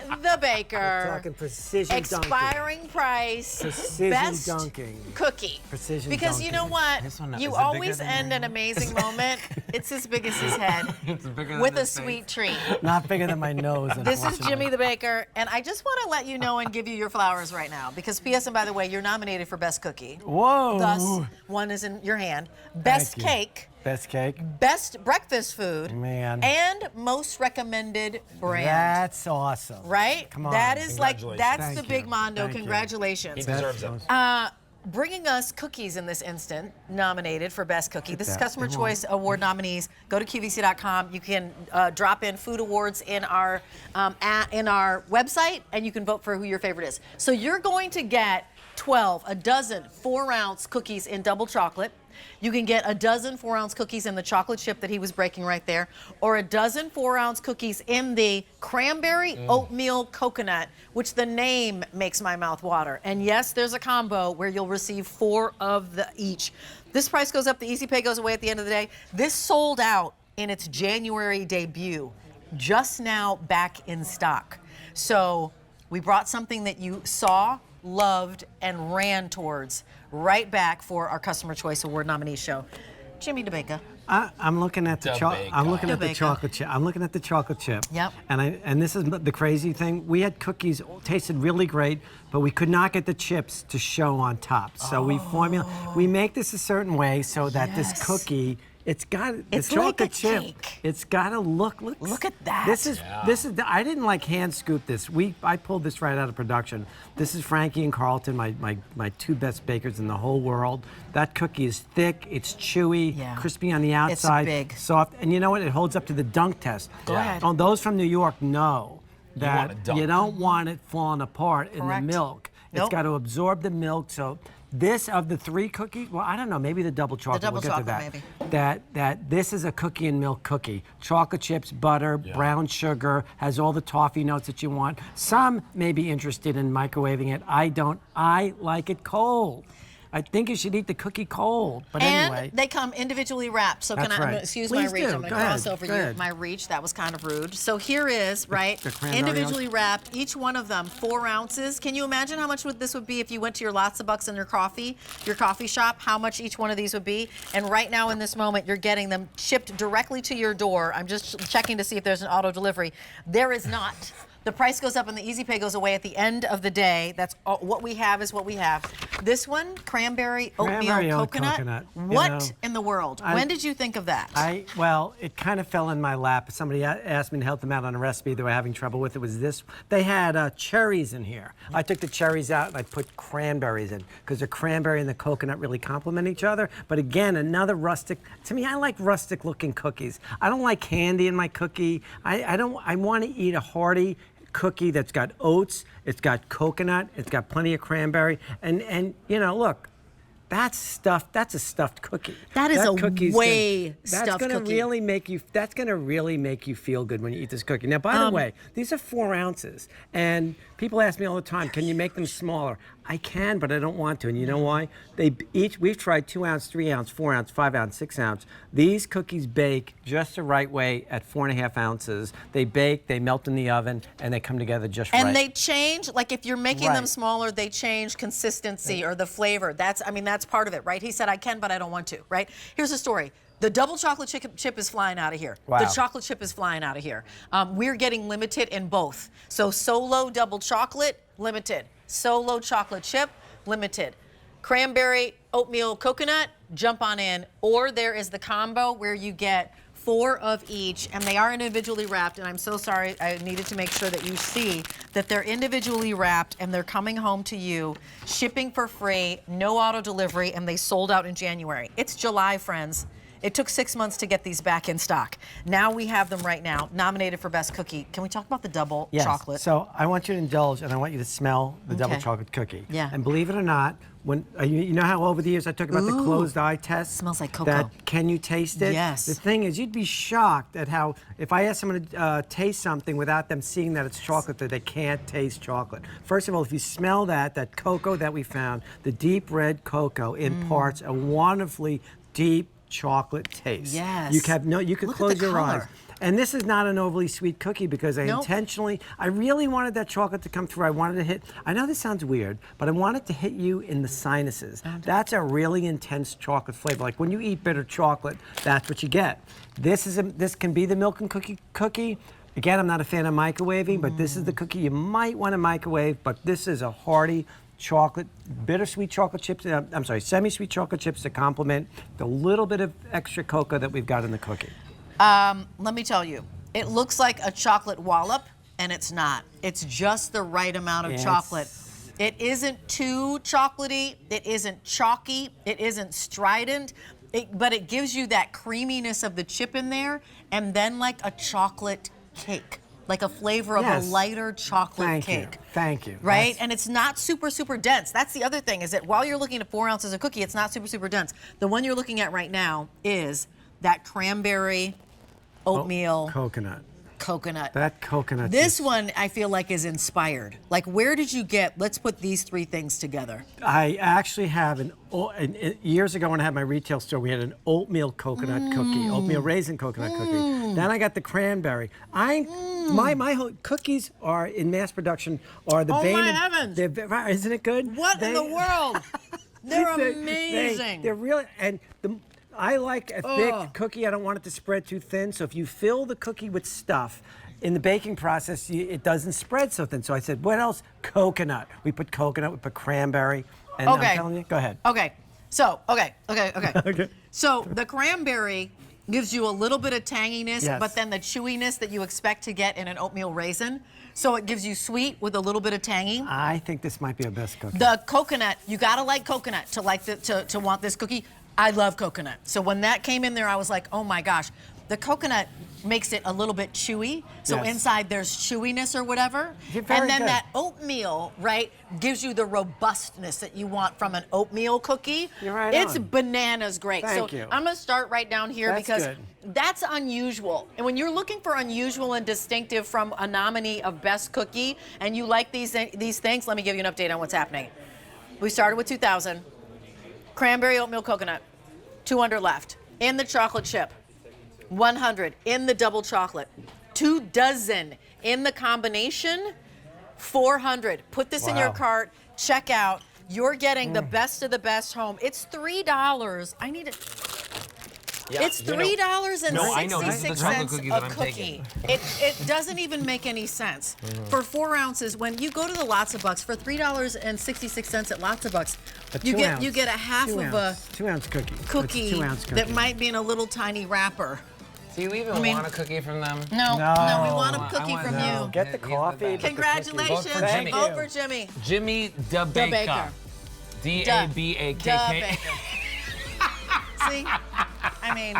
the baker. We're talking precision expiring price. Precision best dunking. Cookie. Precision Because dunking. you know what? This one, You is it always bigger than end your an amazing moment. It's as big as his head. It's bigger than with a this sweet face. treat. Not bigger than my nose. This is unfortunately. Jimmy the Baker, and I just want to let you know and give you your flowers right now. Because P.S. and by the way, you're nominated for Best Cookie. Whoa. Thus, one is in your hand. Best Thank you. Cake. Best cake. Best breakfast food. Man. And most recommended brand. That's awesome. Right? Come on. That is like, that's Thank the big you. mondo. Thank you. Congratulations. He deserves it. Bringing us cookies in this instant, nominated for Best Cookie. This is that. Customer Come Choice Award nominees. Go to QVC.com. You can drop in food awards in our website, and you can vote for who your favorite is. So you're going to get a dozen 4-ounce cookies in double chocolate. You can get a dozen 4-ounce cookies in the chocolate chip that he was breaking right there, or a dozen 4-ounce cookies in the cranberry oatmeal coconut, which the name makes my mouth water. And yes, there's a combo where you'll receive 4 of each. This price goes up, the easy pay goes away at the end of the day. This sold out in its January debut, just now back in stock. So we brought something that you saw, loved, and ran towards right back for our Customer Choice Award nominee show. Jimmy DeBaker. I'm looking at the chocolate. I'm looking at the chocolate chip. I'm looking at the chocolate chip. Yep. And this is the crazy thing. We had cookies, tasted really great, but we could not get the chips to show on top. So we make this a certain way so that this cookie. It's got It's the chocolate like a chip. cake. It's got to look. Look at that. This is. I didn't like hand scoop this. I pulled this right out of production. This is Frankie and Carlton, my 2 best bakers in the whole world. That cookie is thick. It's chewy, crispy on the outside, big. soft, and you know what? It holds up to the dunk test. Go ahead. Oh, those from New York know that want a dunk. you don't want it falling apart in the Correct. milk. It's Nope. got to absorb the milk. So. This of the 3 cookies, well, I don't know, maybe the double chocolate. double we'll get to chocolate, that. That this is a cookie and milk cookie. Chocolate chips, butter, brown sugar, has all the toffee notes that you want. Some may be interested in microwaving it. I don't. I like it cold. I think you should eat the cookie cold. But anyway. And they come individually wrapped. So That's right. Excuse Please my reach. do. I'm going to Go ahead. cross over Go ahead. my reach. That was kind of rude. So here is, right, the cranberry individually wrapped, each one of them 4 ounces. Can you imagine how much this would be if you went to your Lots of Bucks in your coffee shop, how much each one of these would be? And right now in this moment, you're getting them shipped directly to your door. I'm just checking to see if there's an auto delivery. There is not. The price goes up and the easy pay goes away at the end of the day. That's all, what we have is what we have. This one, cranberry oatmeal coconut. What in the world? When did you think of that? Well, it kind of fell in my lap. Somebody asked me to help them out on a recipe they were having trouble with. It was this. They had cherries in here. I took the cherries out and I put cranberries in because the cranberry and the coconut really complement each other. But again, another rustic. To me, I like rustic looking cookies. I don't like candy in my cookie. I want to eat a hearty cookie that's got oats, it's got coconut, it's got plenty of cranberry, and you know, look, that's a stuffed cookie. That is stuffed cookie. That's gonna really make you feel good when you eat this cookie. Now, by the way, these are 4 ounces, and people ask me all the time, can you make them smaller? I can, but I don't want to, and you know why? We've tried 2 ounce, 3 ounce, 4 ounce, 5 ounce, 6 ounce. These cookies bake just the right way at 4.5 ounces. They bake, they melt in the oven, and they come together just right. And they change, like if you're making them smaller, they change consistency or the flavor. That's part of it, right? He said, I can, but I don't want to, right? Here's the story. The double chocolate chip is flying out of here. Wow. The chocolate chip is flying out of here. We're getting limited in both. So solo double chocolate, limited. Solo chocolate chip, limited. Cranberry, oatmeal, coconut, jump on in. Or there is the combo where you get 4 of each, and they are individually wrapped, and I'm so sorry, I needed to make sure that you see that they're individually wrapped and they're coming home to you, shipping for free, no auto delivery, and they sold out in January. It's July, friends. It took 6 months to get these back in stock. Now we have them right now, nominated for Best Cookie. Can we talk about the double chocolate? So I want you to indulge, and I want you to smell the double chocolate cookie. Yeah. And believe it or not, when you know how over the years I talked about the closed eye test? Smells like cocoa. That can you taste it? Yes. The thing is, you'd be shocked at how, if I ask someone to taste something without them seeing that it's chocolate, that they can't taste chocolate. First of all, if you smell that cocoa that we found, the deep red cocoa imparts a wonderfully deep chocolate taste. Yes. You could Look close at the your color. eyes. And this is not an overly sweet cookie because I Nope. I really wanted that chocolate to come through. I wanted to hit, I know this sounds weird, but I wanted to hit you in the sinuses. That's a really intense chocolate flavor. Like when you eat bitter chocolate, that's what you get. This can be the milk and cookie. Again, I'm not a fan of microwaving, but this is the cookie you might want to microwave, but this is a hearty chocolate, bittersweet chocolate chips, I'm sorry, semi-sweet chocolate chips to complement the little bit of extra cocoa that we've got in the cookie. Let me tell you, it looks like a chocolate wallop, and it's not. It's just the right amount of chocolate. It isn't too chocolatey, it isn't chalky, it isn't strident, but it gives you that creaminess of the chip in there, and then like a chocolate cake, like a flavor of a lighter chocolate cake. Thank you. Right? And it's not super, super dense. That's the other thing, is that while you're looking at 4 ounces of cookie, it's not super, super dense. The one you're looking at right now is that cranberry, oatmeal, Coconut. That coconut. This one I feel like is inspired. Like, where did you get, let's put these 3 things together. I actually have years ago when I had my retail store, we had an oatmeal coconut cookie, oatmeal raisin coconut cookie. Then I got the cranberry. My whole cookies are in mass production are the bane. Oh my heavens! Isn't it good? What in the world? They're amazing. They're really, and I like a thick cookie. I don't want it to spread too thin. So if you fill the cookie with stuff, in the baking process, it doesn't spread so thin. So I said, what else? Coconut. We put coconut, we put cranberry. And I'm telling you, go ahead. Okay. So, okay. So the cranberry gives you a little bit of tanginess, but then the chewiness that you expect to get in an oatmeal raisin. So it gives you sweet with a little bit of tangy. I think this might be our best cookie. The coconut, you gotta like coconut to want this cookie. I love coconut. So when that came in there, I was like, oh my gosh. The coconut makes it a little bit chewy. So inside there's chewiness or whatever. You're very and then good. that oatmeal, right, gives you the robustness that you want from an oatmeal cookie. You're right It's on. bananas great. Thank so you. I'm gonna start right down here That's because good. that's unusual. And when you're looking for unusual and distinctive from a nominee of best cookie, and you like these things, let me give you an update on what's happening. We started with 2,000. Cranberry oatmeal coconut, 200 left. In the chocolate chip, 100 in the double chocolate, 24 in the combination, 400. Put this in your cart, check out. You're getting the best of the best home. It's $3. I need it. Yeah, It's $3.66 No, I know. This is the chocolate cookie that a I'm cookie. taking. It doesn't even make any sense. For 4 ounces, when you go to the Lots of Bucks for $3.66 at Lots of Bucks, you get a half of a 2 ounce cookie. cookie It's a 2 ounce cookie. that might be in a little tiny wrapper. Do you even want a cookie from them? No, we want a I cookie want from that. you. Get the coffee. best. Congratulations. Vote for Jimmy. Vote for Jimmy. Jimmy Da Baker. Baker. D-A-B-A-K-K. See? I mean,